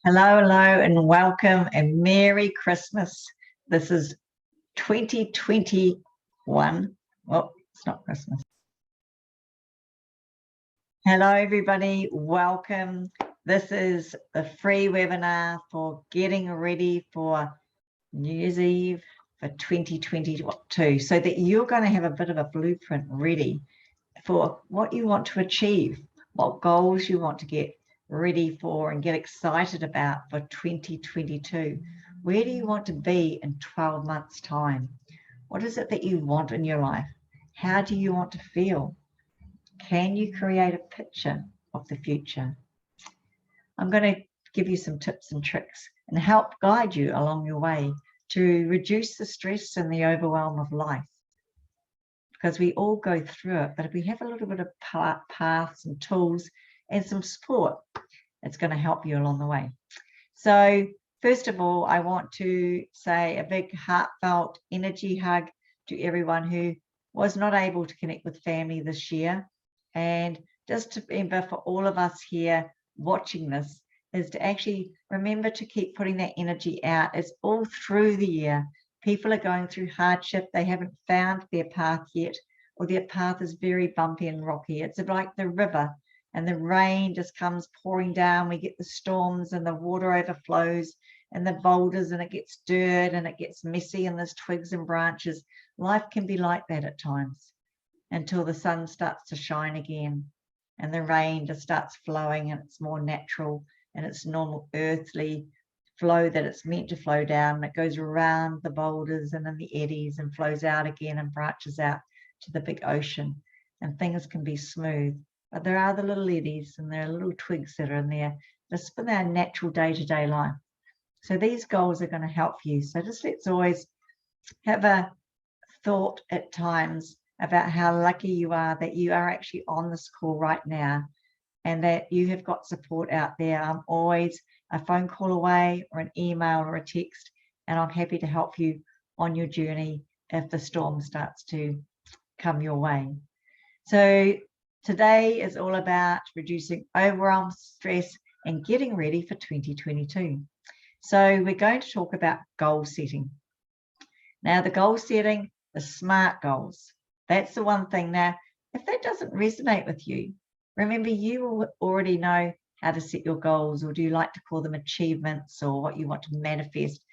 Hello, hello, and welcome and Merry Christmas. This is 2021. Well, it's not Christmas. Hello, everybody. Welcome. This is the free webinar for getting ready for New Year's Eve for 2022, so that you're going to have a bit of a blueprint ready for what you want to achieve, what goals you want to get ready for and get excited about for 2022. Where do you want to be in 12 months' time? What is it that you want in your life? How do you want to feel? Can you create a picture of the future? I'm going to give you some tips and tricks and help guide you along your way to reduce the stress and the overwhelm of life, because we all go through it. But if we have a little bit of paths and tools and some support, it's going to help you along the way. So first of all, I want to say a big heartfelt energy hug to everyone who was not able to connect with family this year. And just to remember, for all of us here watching this, is to actually remember to keep putting that energy out. It's all through the year. People are going through hardship. They haven't found their path yet, or their path is very bumpy and rocky. It's like the river, and the rain just comes pouring down. We get the storms and the water overflows and the boulders, and it gets dirt and it gets messy, and there's twigs and branches. Life can be like that at times until the sun starts to shine again and the rain just starts flowing, and it's more natural and it's normal earthly flow that it's meant to flow down, and it goes around the boulders and then the eddies and flows out again and branches out to the big ocean, and things can be smooth. But there are the little eddies and there are little twigs that are in there just for our natural day-to-day life. So these goals are going to help you. So just let's always have a thought at times about how lucky you are that you are actually on this call right now, and that you have got support out there. I'm always a phone call away or an email or a text, and I'm happy to help you on your journey if the storm starts to come your way. So today is all about reducing overwhelm, stress, and getting ready for 2022. So we're going to talk about goal setting. Now, the goal setting, the SMART goals, that's the one thing. Now, if that doesn't resonate with you, remember, you already know how to set your goals, or do you like to call them achievements, or what you want to manifest?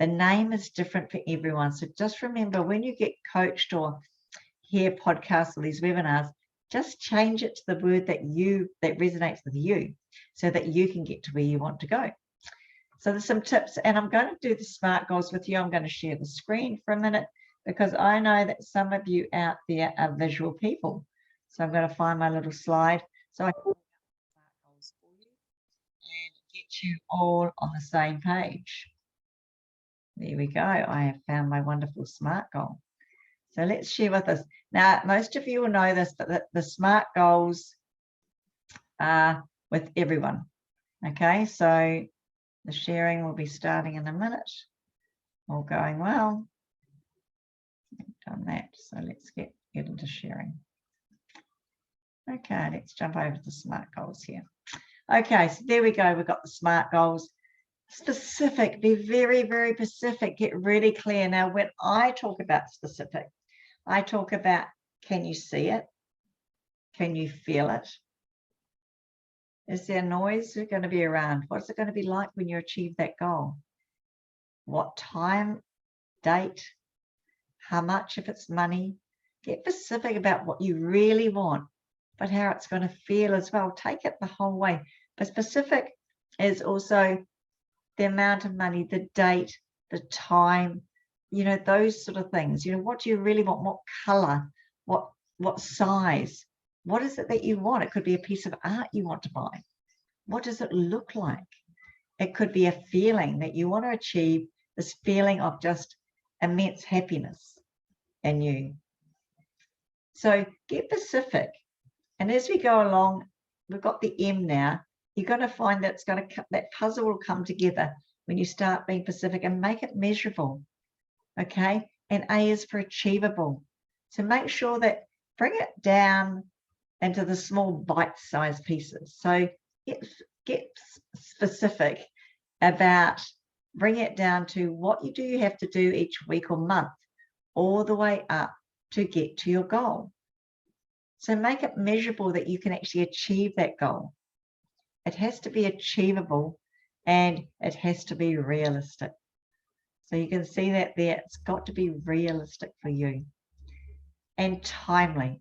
The name is different for everyone. So just remember, when you get coached or hear podcasts or these webinars, just change it to the word that resonates with you, so that you can get to where you want to go. So there's some tips, and I'm going to do the SMART goals with you. I'm going to share the screen for a minute, because I know that some of you out there are visual people. So I'm going to find my little slide so I can SMART goals for you and get you all on the same page. There we go. I have found my wonderful SMART goal. So let's share with us. Now, most of you will know this, but the SMART goals are with everyone. Okay, so the sharing will be starting in a minute. All going well. Done that. So let's get into sharing. Okay, let's jump over to the SMART goals here. Okay, so there we go. We've got the SMART goals. Specific, be very, very specific. Get really clear. Now, when I talk about specific, I talk about, can you see it? Can you feel it? Is there noise going to be around? What's it going to be like when you achieve that goal? What time, date, how much, if it's money? Get specific about what you really want, but how it's going to feel as well. Take it the whole way. But specific is also the amount of money, the date, the time, you know, those sort of things. You know, what do you really want? What color? What size? What is it that you want? It could be a piece of art you want to buy. What does it look like? It could be a feeling that you want to achieve, this feeling of just immense happiness in you. So get specific. And as we go along, we've got the M now. You're going to find that that puzzle will come together when you start being specific and make it measurable. Okay. And A is for achievable. So make sure that bring it down into the small bite-sized pieces. So get specific about bring it down to what you have to do each week or month, all the way up to get to your goal. So make it measurable that you can actually achieve that goal. It has to be achievable and it has to be realistic. So you can see that there, it's got to be realistic for you and timely.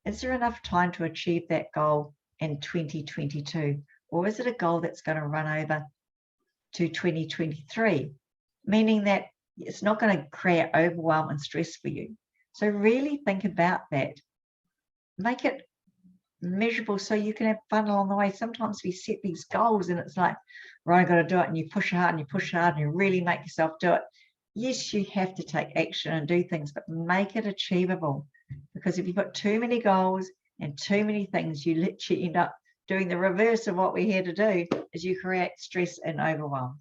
Is there enough time to achieve that goal in 2022? Or is it a goal that's going to run over to 2023? Meaning that it's not going to create overwhelm and stress for you. So really think about that. Make it measurable so you can have fun along the way. Sometimes we set these goals and it's like, right, I've got to do it, and you push hard and you push hard and you really make yourself do it. Yes, you have to take action and do things, but make it achievable. Because if you've got too many goals and too many things, you literally end up doing the reverse of what we're here to do, is you create stress and overwhelm.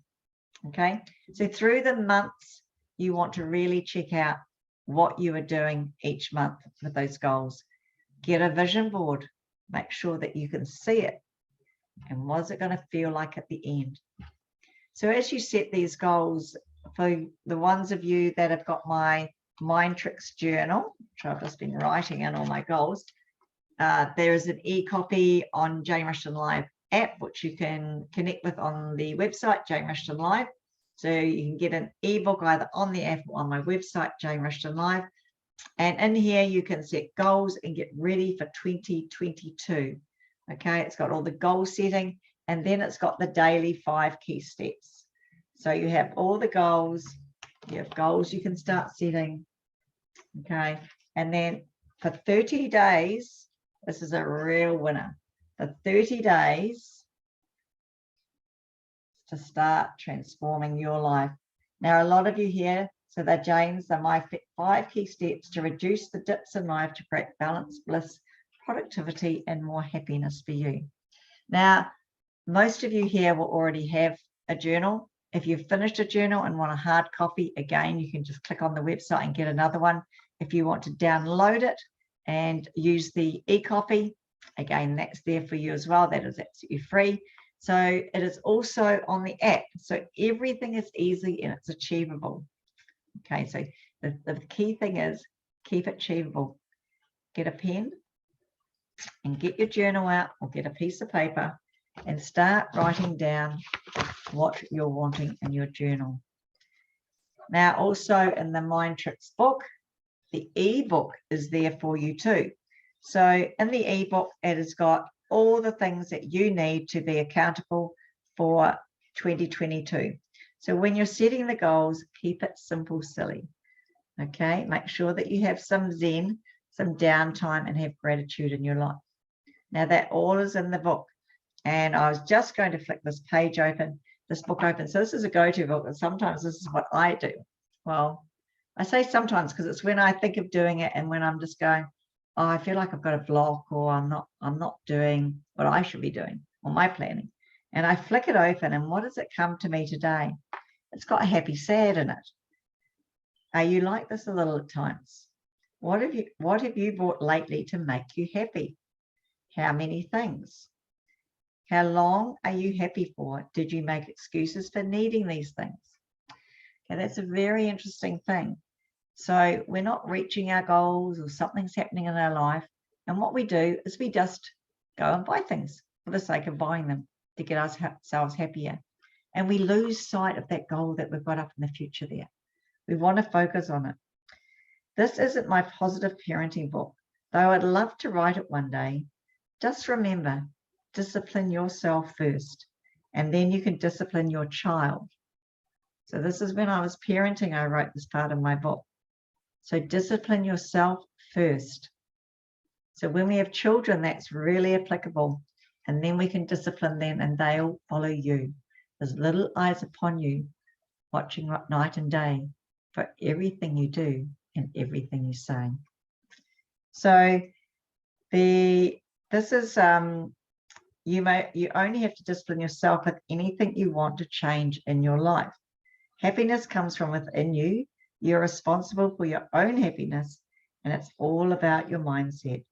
Okay, so through the months, you want to really check out what you are doing each month with those goals. Get a vision board. Make sure that you can see it. And what is it going to feel like at the end? So as you set these goals, for the ones of you that have got my Mind Tricks journal, which I've just been writing in all my goals, there is an e-copy on Jane Rushton Live app, which you can connect with on the website, Jane Rushton Live. So you can get an ebook either on the app or on my website, Jane Rushton Live. And in here, you can set goals and get ready for 2022. Okay, it's got all the goal setting, and then it's got the daily 5 key steps. So you have all the goals, you have goals you can start setting. Okay, and then for 30 days, this is a real winner. For 30 days to start transforming your life. Now, a lot of you here, so they're James, they're my 5 key steps to reduce the dips in life to create balance, bliss, productivity, and more happiness for you. Now, most of you here will already have a journal. If you've finished a journal and want a hard copy, again, you can just click on the website and get another one. If you want to download it and use the e-copy, again, that's there for you as well. That is absolutely free. So it is also on the app. So everything is easy and it's achievable. Okay, so the key thing is keep it achievable. Get a pen and get your journal out, or get a piece of paper and start writing down what you're wanting in your journal. Now, also in the Mind Tricks book, the ebook is there for you too. So in the ebook, it has got all the things that you need to be accountable for 2022. So when you're setting the goals, keep it simple, silly. Okay, make sure that you have some zen, some downtime, and have gratitude in your life. Now that all is in the book. And I was just going to flick this page open, this book open. So this is a go-to book, and sometimes this is what I do. Well, I say sometimes because it's when I think of doing it and when I'm just going, oh, I feel like I've got a block, or I'm not doing what I should be doing, or my planning. And I flick it open, and what does it come to me today? It's got a happy sad in it. Are you like this a little at times? What have you bought lately to make you happy? How many things? How long are you happy for? Did you make excuses for needing these things? Okay, that's a very interesting thing. So we're not reaching our goals, or something's happening in our life. And what we do is we just go and buy things for the sake of buying them to get ourselves happier. And we lose sight of that goal that we've got up in the future there. We want to focus on it. This isn't my positive parenting book, though I'd love to write it one day. Just remember, discipline yourself first, and then you can discipline your child. So this is when I was parenting, I wrote this part of my book. So discipline yourself first. So when we have children, that's really applicable. And then we can discipline them and they'll follow you. There's little eyes upon you, watching night and day for everything you do and everything you say. So this is you only have to discipline yourself with anything you want to change in your life. Happiness comes from within you. You're responsible for your own happiness, and it's all about your mindset.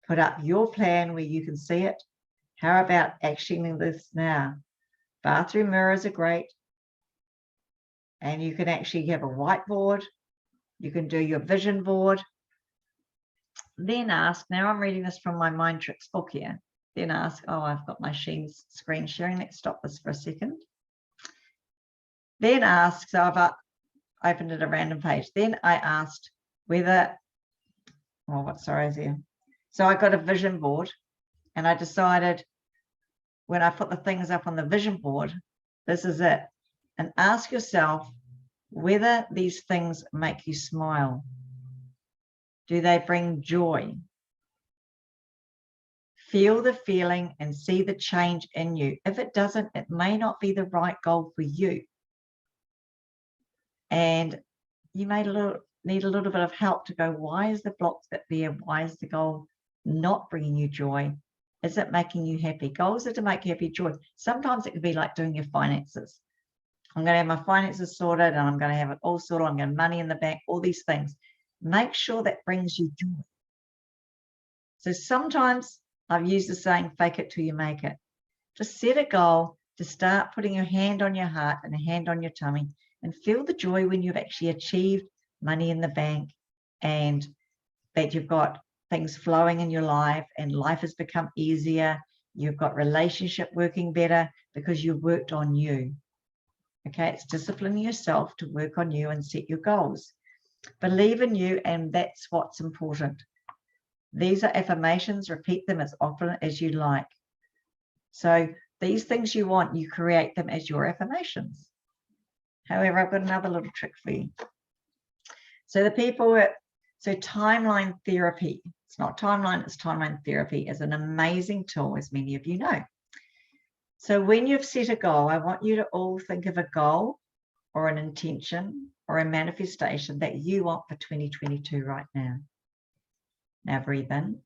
Put up your plan where you can see it. How about actioning this now? Bathroom mirrors are great. And you can actually have a whiteboard. You can do your vision board. Then ask, now I'm reading this from my Mind Tricks book here. Then ask, oh, I've got my screen sharing. Let's stop this for a second. Then ask, so I've opened it a random page. Then I asked whether, oh, what, sorry, is here. So I got a vision board and I decided when I put the things up on the vision board, this is it. And ask yourself whether these things make you smile. Do they bring joy? Feel the feeling and see the change in you. If it doesn't, it may not be the right goal for you. And you may need a little bit of help to go, why is the block there? Why is the goal not bringing you joy? Is it making you happy? Goals are to make you happy, joy. Sometimes it could be like doing your finances. I'm going to have my finances sorted and I'm going to have it all sorted. I'm going to have money in the bank, all these things. Make sure that brings you joy. So sometimes I've used the saying, fake it till you make it. Just set a goal to start putting your hand on your heart and a hand on your tummy and feel the joy when you've actually achieved money in the bank and that you've got things flowing in your life and life has become easier. You've got relationship working better because you've worked on you. Okay, it's disciplining yourself to work on you and set your goals. Believe in you, and that's what's important. These are affirmations. Repeat them as often as you like. So these things you want, you create them as your affirmations. However, I've got another little trick for you. So so timeline therapy, it's not timeline, it's timeline therapy, is an amazing tool, as many of you know. So when you've set a goal, I want you to all think of a goal or an intention or a manifestation that you want for 2022 right now. Now breathe in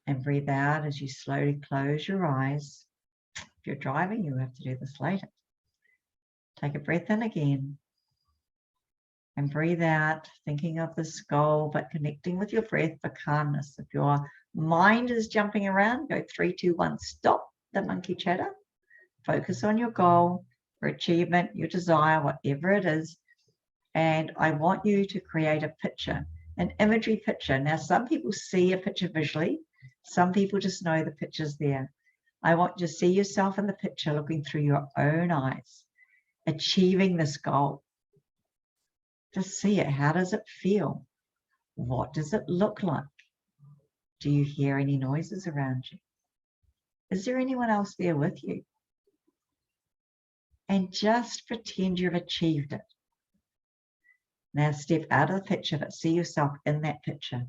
and breathe out as you slowly close your eyes. If you're driving, you have to do this later. Take a breath in again and breathe out, thinking of this goal, but connecting with your breath for calmness. If your mind is jumping around, go 3, 2, 1, stop the monkey chatter. Focus on your goal, your achievement, your desire, whatever it is. And I want you to create a picture, an imagery picture. Now, some people see a picture visually. Some people just know the picture's there. I want you to see yourself in the picture looking through your own eyes, achieving this goal. Just see it. How does it feel? What does it look like? Do you hear any noises around you? Is there anyone else there with you? And just pretend you've achieved it. Now step out of the picture, but see yourself in that picture,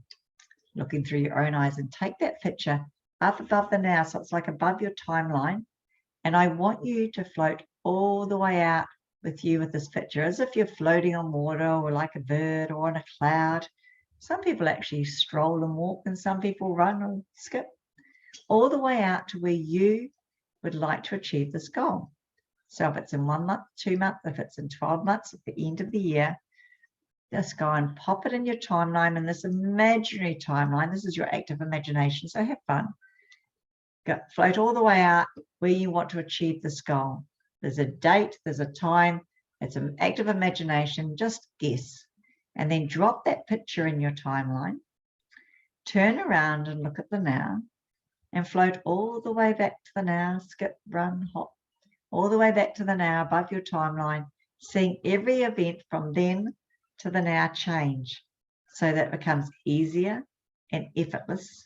looking through your own eyes, and take that picture up above the now, so it's like above your timeline. And I want you to float all the way out with you with this picture, as if you're floating on water or like a bird or on a cloud. Some people actually stroll and walk, and some people run or skip, all the way out to where you would like to achieve this goal. So if it's in 1 month, 2 months, if it's in 12 months, at the end of the year, just go and pop it in your timeline, in this imaginary timeline. This is your active imagination, so have fun. Go, float all the way out where you want to achieve this goal. There's a date, there's a time, it's an active imagination, just guess. And then drop that picture in your timeline, turn around and look at the now, and float all the way back to the now, skip, run, hop, all the way back to the now above your timeline, seeing every event from then to the now change, so that it becomes easier and effortless,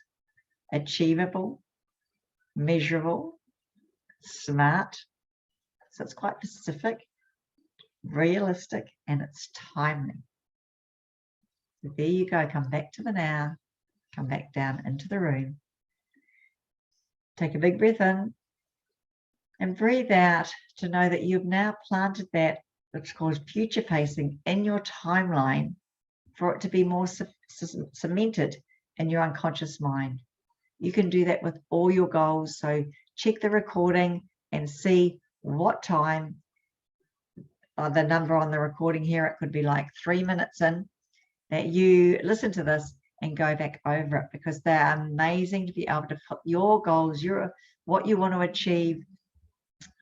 achievable, measurable, smart. So it's quite specific, realistic, and it's timely. So there you go. Come back to the now, come back down into the room. Take a big breath in and breathe out to know that you've now planted that, which calls future pacing, in your timeline for it to be more cemented in your unconscious mind. You can do that with all your goals. So check the recording and see what time, the number on the recording here, it could be like 3 minutes in, that you listen to this and go back over it, because they're amazing to be able to put your goals, what you want to achieve,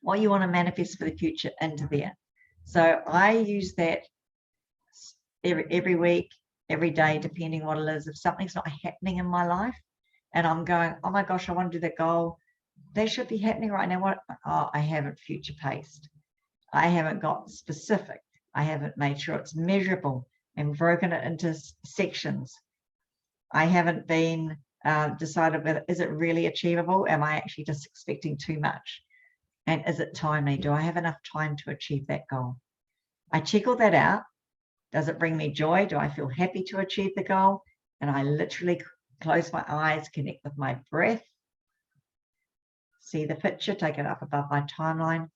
what you want to manifest for the future into there. So I use that every week, every day, depending what it is. If something's not happening in my life and I'm going, oh my gosh, I want to do that goal, that should be happening right now. What? Oh, I haven't future paced. I haven't got specific. I haven't made sure it's measurable and broken it into sections. I haven't been decided whether, is it really achievable? Am I actually just expecting too much? And is it timely? Do I have enough time to achieve that goal? I check all that out. Does it bring me joy? Do I feel happy to achieve the goal? And I literally close my eyes, connect with my breath, see the picture, take it up above my timeline,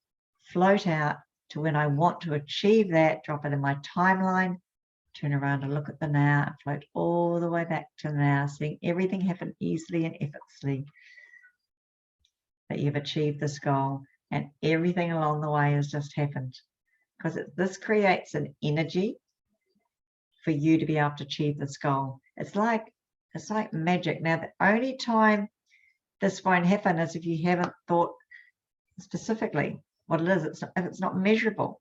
float out to when I want to achieve that, drop it in my timeline, turn around and look at the now, and float all the way back to the now, seeing everything happen easily and effortlessly, that you've achieved this goal and everything along the way has just happened. Because this creates an energy for you to be able to achieve this goal. It's like magic. Now, the only time this won't happen is if you haven't thought specifically what it is. If it's not measurable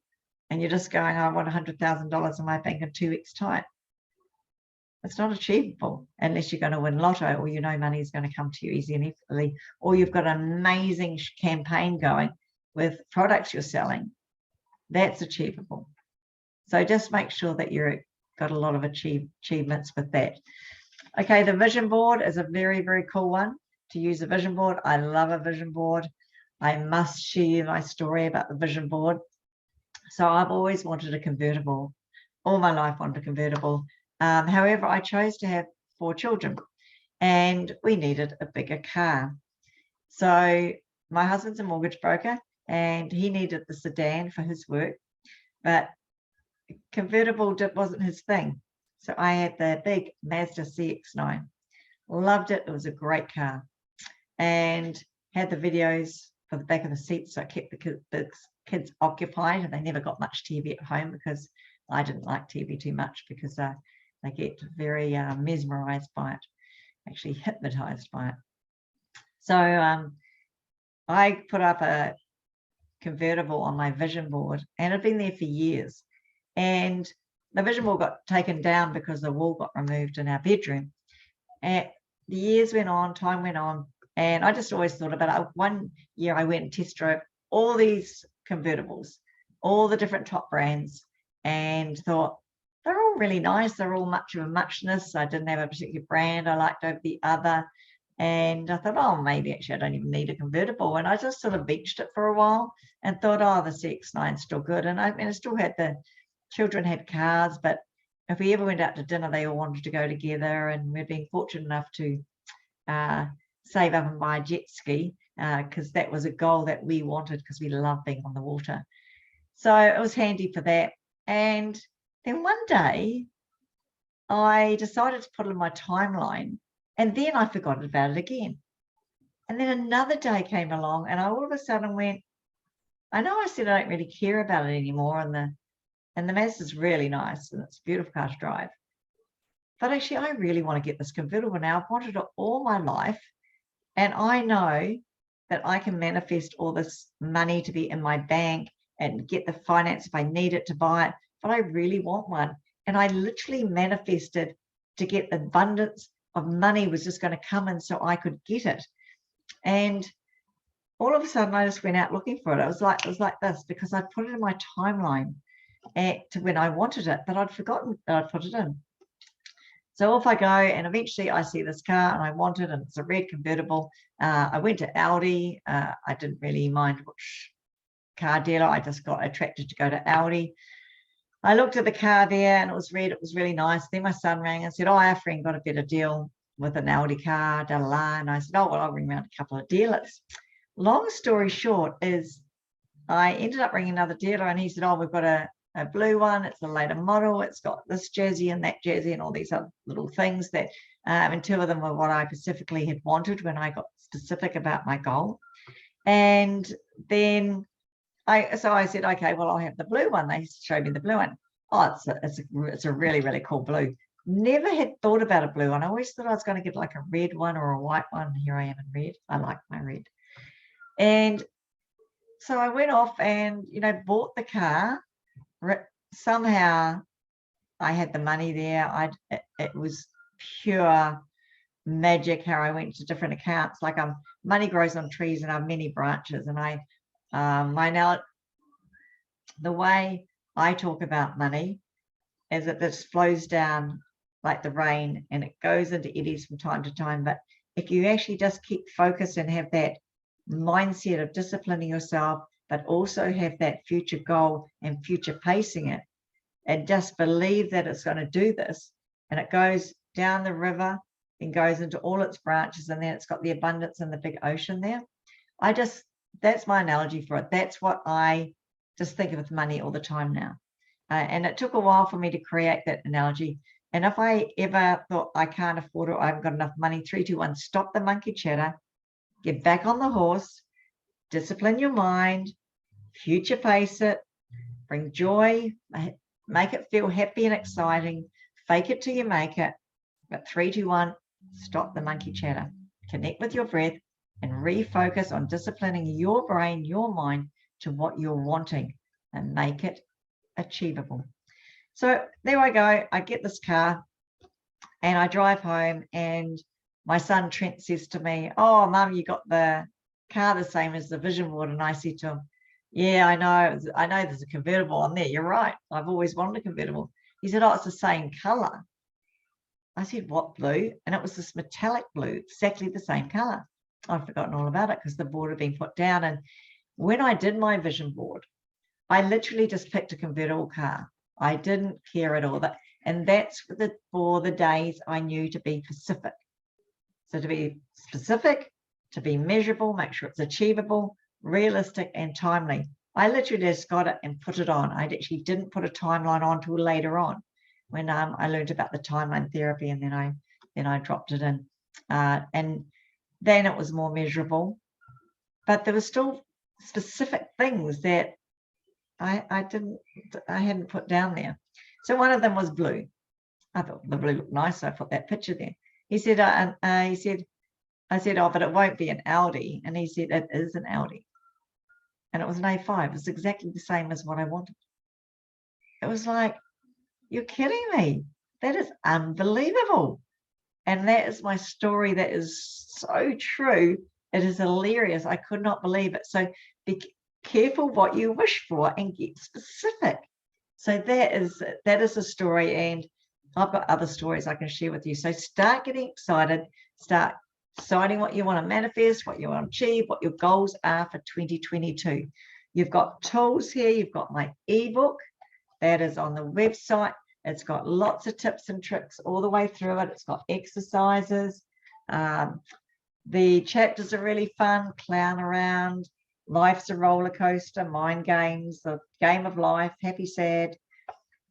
and you're just going, I want $100,000 in my bank in 2 weeks' time. It's not achievable unless you're going to win lotto, or you know money is going to come to you easy and effortlessly, or you've got an amazing campaign going with products you're selling. That's achievable. So just make sure that you've got a lot of achievements with that. Okay, the vision board is a very, very cool one to use a vision board. I love a vision board. I must share my story about the vision board. So I've always wanted a convertible. All my life wanted a convertible. However, I chose to have 4 children and we needed a bigger car. So my husband's a mortgage broker and he needed the sedan for his work, but convertible wasn't his thing. So I had the big Mazda CX-9. Loved it. It was a great car and had the videos for the back of the seat. So I kept the kids occupied, and they never got much TV at home because I didn't like TV too much, because they get very mesmerized by it, actually hypnotized by it. So I put up a convertible on my vision board, and it'd been there for years. And the vision board got taken down because the wall got removed in our bedroom. And the years went on, time went on, and I just always thought about it. One year I went and test drove all these convertibles, all the different top brands, and thought, they're all really nice. They're all much of a muchness. I didn't have a particular brand I liked over the other. And I thought, oh, maybe actually I don't even need a convertible. And I just sort of beached it for a while and thought, oh, the CX-9's still good. And I still had the children had cars, but if we ever went out to dinner, they all wanted to go together. And we've been fortunate enough to save up and buy a jet ski, because that was a goal that we wanted, because we love being on the water. So it was handy for that. And then one day I decided to put it in my timeline, and then I forgot about it again. And then another day came along and I all of a sudden went, I know I said I don't really care about it anymore, and the Mazda's really nice and it's a beautiful car to drive. But actually, I really want to get this convertible now. I've wanted it all my life. And I know that I can manifest all this money to be in my bank and get the finance if I need it to buy it. But I really want one. And I literally manifested to get the abundance of money was just going to come in so I could get it. And all of a sudden I just went out looking for it. It was like this, because I put it in my timeline to when I wanted it, but I'd forgotten that I'd put it in. So off I go, and eventually I see this car and I want it, and it's a red convertible. I went to Audi. I didn't really mind which car dealer. I just got attracted to go to Audi. I looked at the car there and it was red. It was really nice. Then my son rang and said, oh, our friend got a better deal with an Audi car, da la la. And I said, oh, well, I'll ring around a couple of dealers. Long story short is I ended up ringing another dealer, and he said, oh, we've got a blue one. It's a later model. It's got this jersey and that jersey and all these other little things that, and 2 of them were what I specifically had wanted when I got specific about my goal. And then I said, okay, well, I'll have the blue one. They showed me the blue one. Oh, it's a really, really cool blue. Never had thought about a blue one. I always thought I was going to get like a red one or a white one. Here I am in red. I like my red. And So I went off and, bought the car. Somehow I had the money there. It was pure magic how I went to different accounts. Like money grows on trees and I have many branches. And the way I talk about money is that this flows down like the rain and it goes into eddies from time to time. But if you actually just keep focused and have that mindset of disciplining yourself, but also have that future goal and future pacing it, and just believe that it's going to do this, and it goes down the river and goes into all its branches, and then it's got the abundance in the big ocean there. That's my analogy for it. That's what I just think of with money all the time now. And it took a while for me to create that analogy. And if I ever thought I can't afford it, I haven't got enough money, 3, 2, 1, stop the monkey chatter, get back on the horse, discipline your mind, future pace it, bring joy, make it feel happy and exciting, fake it till you make it. But 3, 2, 1, stop the monkey chatter, connect with your breath, and refocus on disciplining your brain, your mind to what you're wanting, and make it achievable. So there I go. I get this car and I drive home, and my son Trent says to me, "Oh, Mum, you got the car the same as the vision board." And I said to him, "Yeah, I know there's a convertible on there. You're right. I've always wanted a convertible." He said, "Oh, it's the same color." I said, "What blue?" And it was this metallic blue, exactly the same color. I'd forgotten all about it because the board had been put down. And when I did my vision board, I literally just picked a convertible car. I didn't care at all. And that's for the days I knew to be specific. So to be specific, to be measurable, make sure it's achievable, realistic, and timely. I literally just got it and put it on. I actually didn't put a timeline on till later on, when I learned about the timeline therapy, and then I dropped it in, and then it was more measurable. But there were still specific things that I hadn't put down there. So one of them was blue. I thought the blue looked nice, so I put that picture there. He said, I said, "Oh, but it won't be an Audi." And he said, "It is an Audi." And it was an A5. It's exactly the same as what I wanted. It was like, you're kidding me. That is unbelievable. And that is my story. That is so true. It is hilarious. I could not believe it. So be careful what you wish for and get specific. So that is a story, and I've got other stories I can share with you. So start getting excited, start deciding what you want to manifest, what you want to achieve, what your goals are for 2022. You've got tools here. You've got my ebook that is on the website. It's got lots of tips and tricks all the way through it. It's got exercises. The chapters are really fun. Clown around. Life's a roller coaster. Mind games. The game of life. Happy, sad.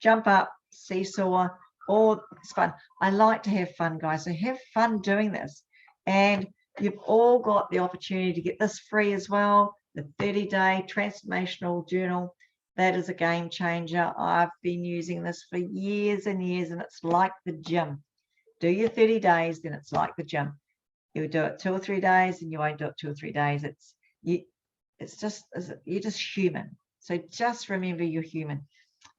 Jump up. Seesaw. All it's fun. I like to have fun, guys. So have fun doing this. And you've all got the opportunity to get this free as well. The 30-day transformational journal. That is a game changer. I've been using this for years and years, and it's like the gym. Do your 30 days, then it's like the gym. You'll do it 2 or 3 days, and you won't do it 2 or 3 days. You're just human. So just remember you're human.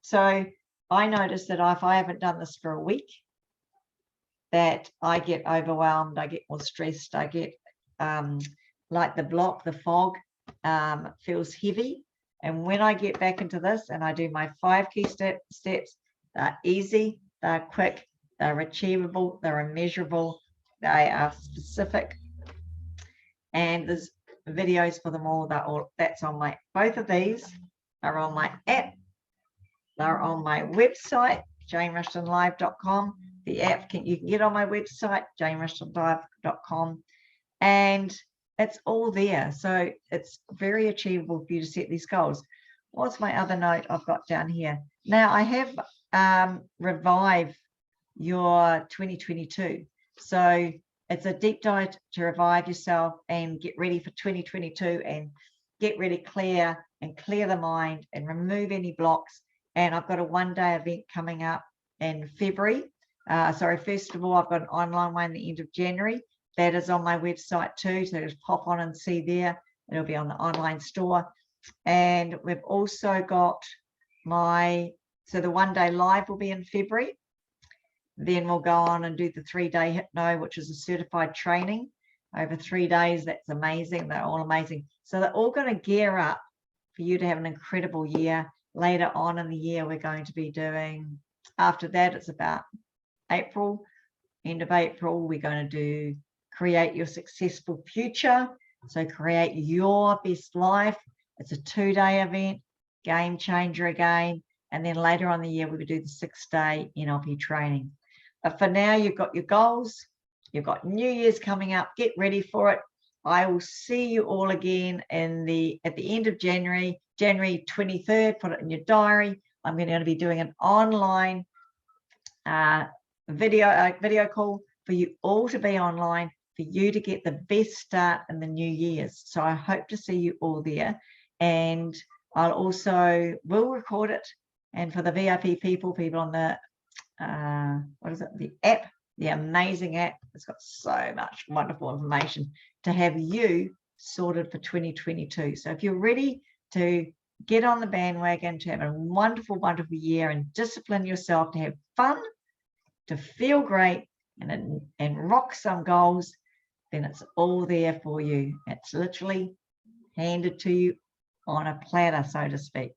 So I noticed that if I haven't done this for a week, that I get overwhelmed, I get more stressed, I get like the fog feels heavy. And when I get back into this and I do my 5 key steps, they're easy, they're quick, they're achievable, they're immeasurable, they are specific. And there's videos for them all. That's on both of these are on my app. They're on my website, janerushtonlive.com. The app you can get on my website, janerushtonlive.com. And it's all there. So it's very achievable for you to set these goals. What's my other note I've got down here? Now I have Revive Your 2022. So it's a deep dive to revive yourself and get ready for 2022 and get really clear and clear the mind and remove any blocks. And I've got a 1-day event coming up in February. First of all, I've got an online one at the end of January. That is on my website too, so just pop on and see there. It'll be on the online store. And we've also got so the 1-day live will be in February. Then we'll go on and do the 3-day hypno, which is a certified training over 3 days. That's amazing. They're all amazing. So they're all going to gear up for you to have an incredible year. Later on in the year, we're going to be doing, after that, it's about April, end of April, we're going to do Create Your Successful Future. So create your best life. It's a 2-day event, game changer again. And then later on in the year, we will do the 6-day NLP training. But for now, you've got your goals. You've got New Year's coming up. Get ready for it. I will see you all again at the end of January 23rd. Put it in your diary. I'm going to be doing an online video call for you all to be online, for you to get the best start in the New Year's. So I hope to see you all there. And I'll also will record it. And for the VIP people on the the app, the amazing app, it's got so much wonderful information to have you sorted for 2022. So if you're ready to get on the bandwagon, to have a wonderful, wonderful year and discipline yourself, to have fun, to feel great and rock some goals, then it's all there for you. It's literally handed to you on a platter, so to speak.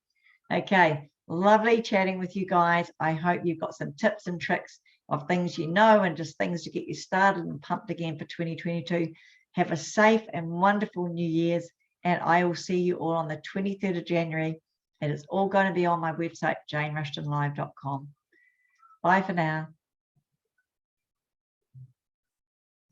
Okay, lovely chatting with you guys. I hope you've got some tips and tricks of things you know and just things to get you started and pumped again for 2022. Have a safe and wonderful New Year's, and I will see you all on the 23rd of January. It is all going to be on my website, janerushtonlive.com. Bye for now.